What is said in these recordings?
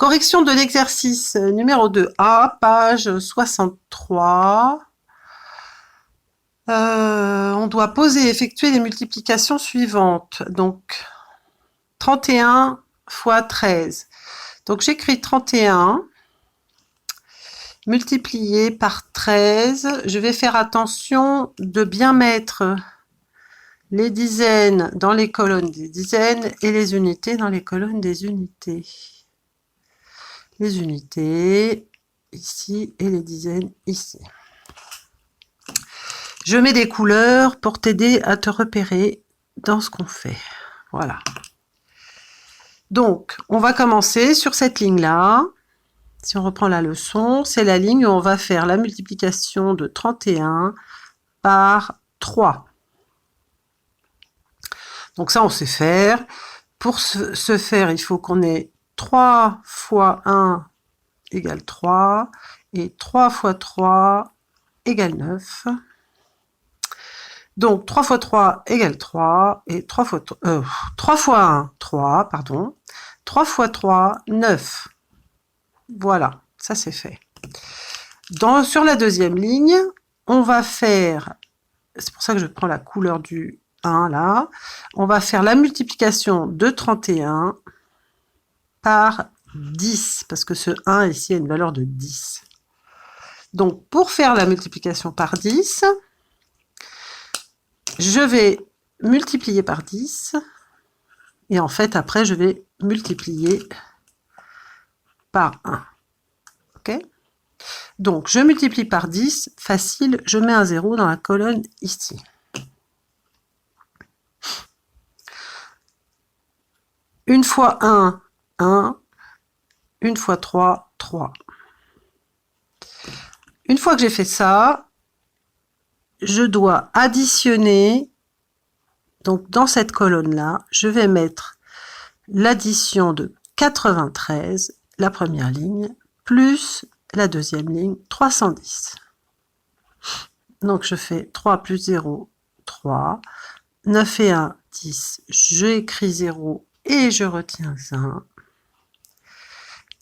Correction de l'exercice numéro 2A, page 63. On doit poser et effectuer les multiplications suivantes. Donc, 31 fois 13. Donc, j'écris 31 multiplié par 13. Je vais faire attention de bien mettre les dizaines dans les colonnes des dizaines et les unités dans les colonnes des unités. Les unités ici et les dizaines ici. Je mets des couleurs pour t'aider à te repérer dans ce qu'on fait. Voilà. Donc, on va commencer sur cette ligne-là. Si on reprend la leçon, c'est la ligne où on va faire la multiplication de 31 par 3. Donc ça, on sait faire. Pour ce faire, il faut qu'on ait 3 fois 1 égale 3 et 3 fois 3 égale 9. Donc 3 fois 3 égale 3 et 3 fois 1, 3, pardon. 3 fois 3, 9. Voilà, ça c'est fait. Sur la deuxième ligne, on va faire, c'est pour ça que je prends la couleur du 1 là, on va faire la multiplication de 31 par 10, parce que ce 1 ici a une valeur de 10. Donc pour faire la multiplication par 10, je vais multiplier par 10, et en fait après je vais multiplier par 1. Ok ? Donc je multiplie par 10, facile, je mets un 0 dans la colonne ici. Une fois 1, 1. Une fois 3, 3. Une fois que j'ai fait ça, je dois additionner. Donc dans cette colonne-là, je vais mettre l'addition de 93, la première ligne, plus la deuxième ligne, 310. Donc je fais 3 plus 0, 3. 9 et 1, 10. J'écris 0 et je retiens 1.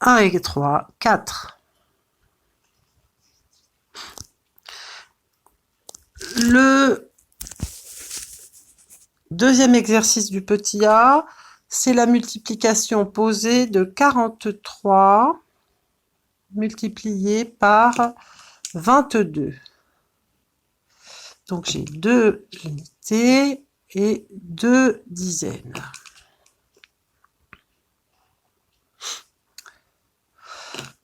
1 et 3, 4. Le deuxième exercice du petit a, c'est la multiplication posée de 43 multiplié par 22. Donc j'ai 2 unités et 2 dizaines.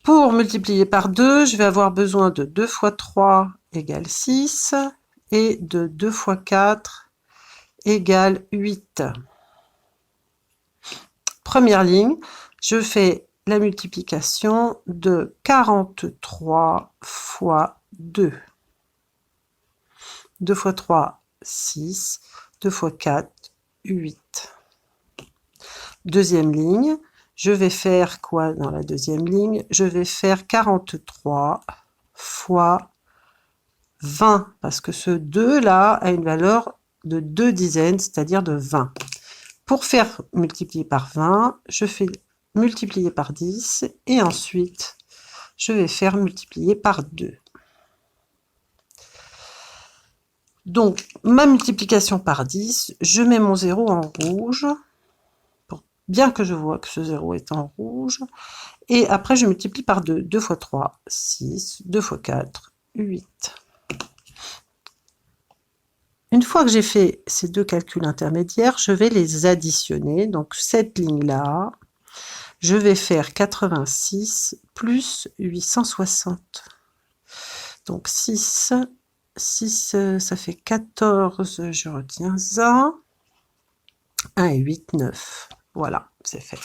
Pour multiplier par 2, je vais avoir besoin de 2 fois 3 égale 6 et de 2 fois 4 égale 8. Première ligne, je fais la multiplication de 43 fois 2. 2 fois 3, 6. 2 fois 4, 8. Deuxième ligne, je vais faire quoi dans la deuxième ligne? Je vais faire 43 fois 20, parce que ce 2-là a une valeur de 2 dizaines, c'est-à-dire de 20. Pour faire multiplier par 20, je fais multiplier par 10, et ensuite, je vais faire multiplier par 2. Donc, ma multiplication par 10, je mets mon 0 en rouge, bien que je vois que ce 0 est en rouge. Et après, je multiplie par 2. 2 fois 3, 6. 2 fois 4, 8. Une fois que j'ai fait ces deux calculs intermédiaires, je vais les additionner. Donc, cette ligne-là, je vais faire 86 plus 860. Donc, 6, ça fait 14, je retiens 1. 1 et 8, 9. Voilà, c'est fait.